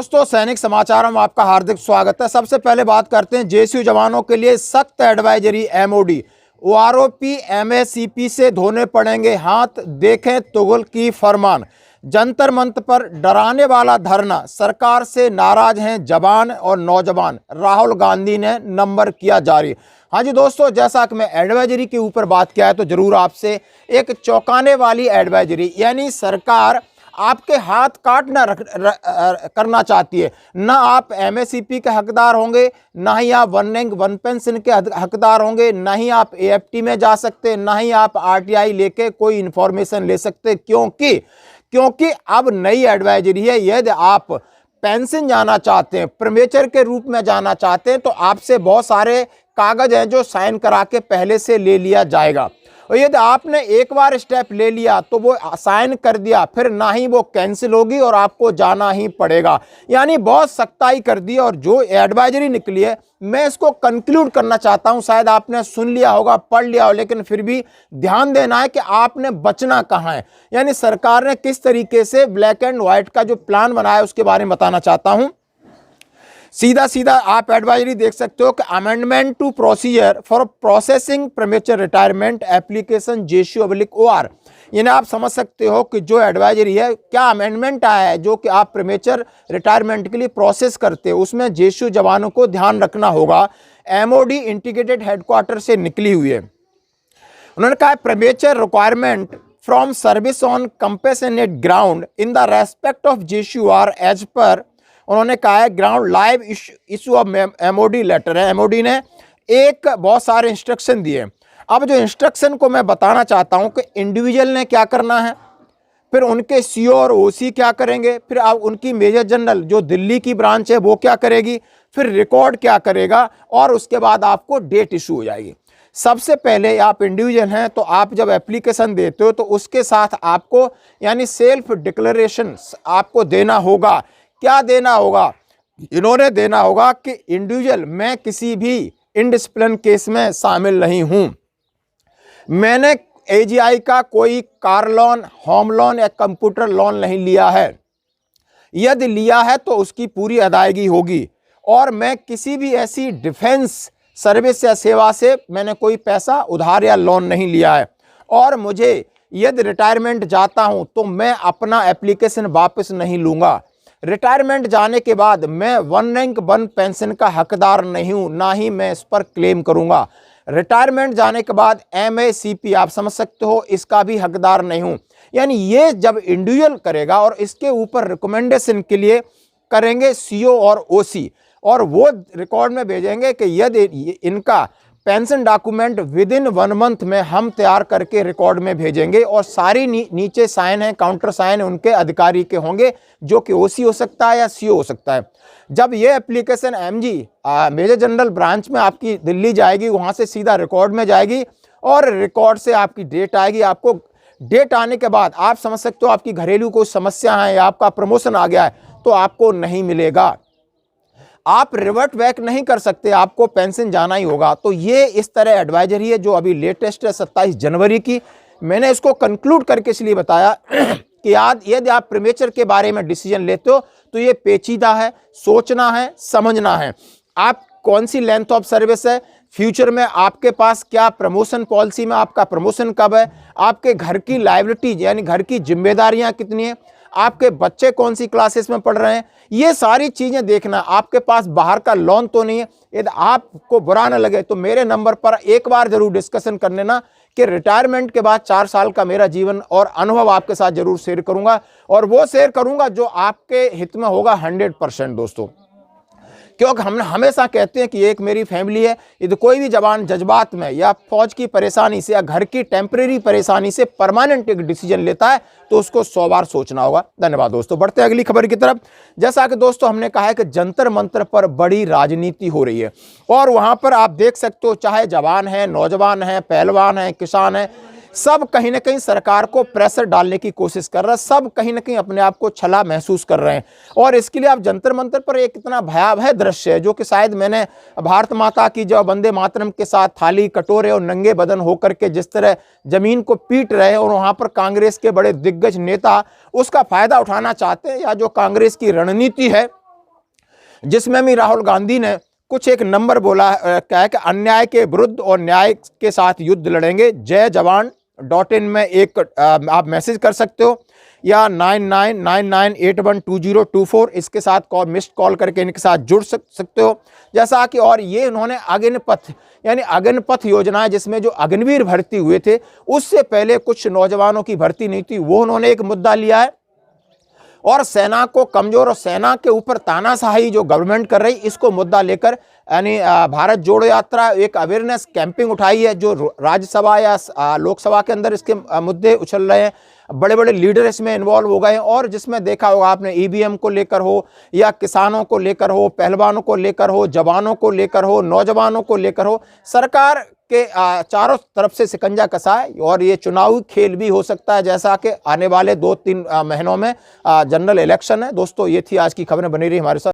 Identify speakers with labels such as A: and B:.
A: दोस्तों, सैनिक समाचारों में आपका हार्दिक स्वागत है। सबसे पहले बात करते हैं जेएसयू जवानों के लिए सख्त एडवाइजरी। एमओडी ओआरओपी एमएसीपी से धोने पड़ेंगे हाथ, देखें तुगल की फरमान। जंतर मंतर पर डराने वाला धरना, सरकार से नाराज हैं जवान और नौजवान, राहुल गांधी ने नंबर किया जारी। हाँ जी दोस्तों, जैसा कि मैं एडवाइजरी के ऊपर बात किया है तो जरूर आपसे एक चौंकाने वाली एडवाइजरी, यानी सरकार आपके हाथ काट करना चाहती है। ना आप एमएससीपी के हकदार होंगे, ना ही आप वन रैंक वन पेंशन के हकदार होंगे, ना ही आप एएफटी में जा सकते, ना ही आप आरटीआई लेके कोई इंफॉर्मेशन ले सकते। क्योंकि अब नई एडवाइजरी है। यदि आप पेंशन जाना चाहते हैं, प्रीमेचर के रूप में जाना चाहते हैं, तो आपसे बहुत सारे कागज हैं जो साइन करा के पहले से ले लिया जाएगा। और यदि आपने एक बार स्टेप ले लिया तो वो साइन कर दिया, फिर ना ही वो कैंसिल होगी और आपको जाना ही पड़ेगा। यानी बहुत सख्ताई कर दी। और जो एडवाइजरी निकली है, मैं इसको कंक्लूड करना चाहता हूं। शायद आपने सुन लिया होगा, पढ़ लिया हो, लेकिन फिर भी ध्यान देना है कि आपने बचना कहां है। यानी सरकार ने किस तरीके से ब्लैक एंड व्हाइट का जो प्लान बनाया है उसके बारे में बताना चाहता हूं। सीधा सीधा आप एडवाइजरी देख सकते हो कि amendment to procedure for processing premature retirement application JSU OR. यानी आप समझ सकते हो कि जो एडवाइजरी है, क्या अमेंडमेंट आया है जो कि आप प्रीमेचर रिटायरमेंट के लिए प्रोसेस करते हो, उसमें जेएसयू जवानों को ध्यान रखना होगा। एमओडी इंटीग्रेटेड हेडक्वार्टर से निकली हुई है। उन्होंने कहा premature requirement from service on compassionate ground in the respect of JSU age पर, उन्होंने कहा है ground live issue of MOD letter है। एमओडी ने एक बहुत सारे इंस्ट्रक्शन दिए। अब जो इंस्ट्रक्शन को मैं बताना चाहता हूं कि इंडिविजुअल ने क्या करना है, फिर उनके सीओ और ओसी क्या करेंगे, फिर अब उनकी मेजर जनरल जो दिल्ली की ब्रांच है वो क्या करेगी, फिर रिकॉर्ड क्या करेगा, और उसके बाद आपको डेट इशू हो जाएगी। सबसे पहले आप इंडिविजुअल हैं तो आप जब एप्लीकेशन देते हो तो उसके साथ आपको यानी सेल्फ डिक्लेरेशन आपको देना होगा। क्या देना होगा? इन्होंने देना होगा कि इंडिविजुअल, मैं किसी भी इनडिसिप्लिन केस में शामिल नहीं हूं, मैंने एजीआई का कोई कार लोन, होम लोन या कंप्यूटर लोन नहीं लिया है। यदि लिया है तो उसकी पूरी अदायगी होगी, और मैं किसी भी ऐसी डिफेंस सर्विस या सेवा से मैंने कोई पैसा उधार या लोन नहीं लिया है। और मुझे यदि रिटायरमेंट जाता हूं तो मैं अपना एप्लीकेशन वापस नहीं लूंगा। रिटायरमेंट जाने के बाद मैं वन रैंक वन पेंशन का हकदार नहीं हूं, ना ही मैं इस पर क्लेम करूंगा। रिटायरमेंट जाने के बाद एमएसीपी आप समझ सकते हो, इसका भी हकदार नहीं हूं। यानी ये जब इंडिविजुअल करेगा और इसके ऊपर रिकमेंडेशन के लिए करेंगे सीओ और ओसी, और वो रिकॉर्ड में भेजेंगे कि यदि इनका pension document with in 1 month में हम तैयार करके रिकॉर्ड में भेजेंगे, और सारी नीचे साइन है, काउंटर साइन उनके अधिकारी के होंगे, जो कि ओसी हो सकता है या सीओ हो सकता है। जब ये application MG major general branch में आपकी दिल्ली जाएगी, वहां से सीधा रिकॉर्ड में जाएगी, और रिकॉर्ड से आपकी डेट आएगी। आपको डेट आने के बाद आप समझ सकते हो आपकी घरेलू कोई समस्या है या आपका प्रमोशन आ गया है तो आपको नहीं मिलेगा, आप रिवर्ट बैक नहीं कर सकते, आपको पेंशन जाना ही होगा। तो ये इस तरह एडवाइजरी है जो अभी लेटेस्ट है 27 जनवरी की। मैंने इसको कंक्लूड करके इसलिए बताया कि यदि आप प्रीमेचर के बारे में डिसीजन लेते हो तो ये पेचीदा है, सोचना है, समझना है। आप कौन सी लेंथ ऑफ सर्विस है, फ्यूचर में आपके पास क्या प्रमोशन पॉलिसी में आपका प्रमोशन कब है, आपके घर की लायबिलिटी यानी घर की जिम्मेदारियां कितनी है, आपके बच्चे कौन सी क्लासेस में पढ़ रहे हैं, ये सारी चीजें देखना। आपके पास बाहर का लोन तो नहीं है। यदि आपको बुरा न लगे तो मेरे नंबर पर एक बार जरूर डिस्कशन कर लेना कि रिटायरमेंट के बाद 4 साल का मेरा जीवन और अनुभव आपके साथ जरूर शेयर करूंगा, और वो शेयर करूंगा जो आपके हित में होगा 100% दोस्तों। क्योंकि हम हमेशा कहते हैं कि एक मेरी फैमिली है। यदि कोई भी जवान जज्बात में या फौज की परेशानी से या घर की टेम्परेरी परेशानी से परमानेंट एक डिसीजन लेता है तो उसको 100 बार सोचना होगा। धन्यवाद दोस्तों। बढ़ते हैं अगली खबर की तरफ। जैसा कि दोस्तों हमने कहा है कि जंतर मंतर पर बड़ी राजनीति हो रही है, और वहां पर आप देख सकते हो चाहे जवान है, नौजवान है, पहलवान है, किसान है, सब कहीं ना कहीं सरकार को प्रेशर डालने की कोशिश कर रहा है। सब कहीं ना कहीं अपने आप को छला महसूस कर रहे हैं, और इसके लिए आप जंतर मंतर पर एक इतना भयावह दृश्य है जो कि शायद मैंने भारत माता की जो वंदे मातरम के साथ थाली कटोरे और नंगे बदन होकर के जिस तरह जमीन को पीट रहे हैं, और वहां पर कांग्रेस के बड़े दिग्गज नेता उसका फायदा उठाना चाहते हैं, या जो कांग्रेस की रणनीति है जिसमें भी राहुल गांधी ने कुछ एक नंबर बोला, क्या है कि अन्याय के विरुद्ध और न्याय के साथ युद्ध लड़ेंगे। जय जवान .in में एक आप मैसेज कर सकते हो, या 9999812024 इसके साथ कॉल मिस्ड कॉल करके इनके साथ जुड़ सकते हो। जैसा कि और ये उन्होंने अग्निपथ यानी अग्निपथ योजना, जिसमें जो अग्निवीर भर्ती हुए थे उससे पहले कुछ नौजवानों की भर्ती नहीं थी, वो उन्होंने एक मुद्दा लिया है। और सेना को कमजोर और सेना के ऊपर तानाशाही जो गवर्नमेंट कर रही, इसको मुद्दा लेकर यानी भारत जोड़ो यात्रा एक अवेयरनेस कैंपिंग उठाई है, जो राज्यसभा या लोकसभा के अंदर इसके मुद्दे उछल रहे हैं। बड़े बड़े लीडर इसमें इन्वॉल्व हो गए हैं, और जिसमें देखा होगा आपने ईवीएम को लेकर हो, या किसानों को लेकर हो, पहलवानों को लेकर हो, जवानों को लेकर हो, नौजवानों को लेकर हो, सरकार के चारों तरफ से शिकंजा कसा है। और ये चुनावी खेल भी हो सकता है, जैसा कि आने वाले 2-3 महीनों में जनरल इलेक्शन है। दोस्तों, ये थी आज की खबरें, बनी रही हमारे साथ।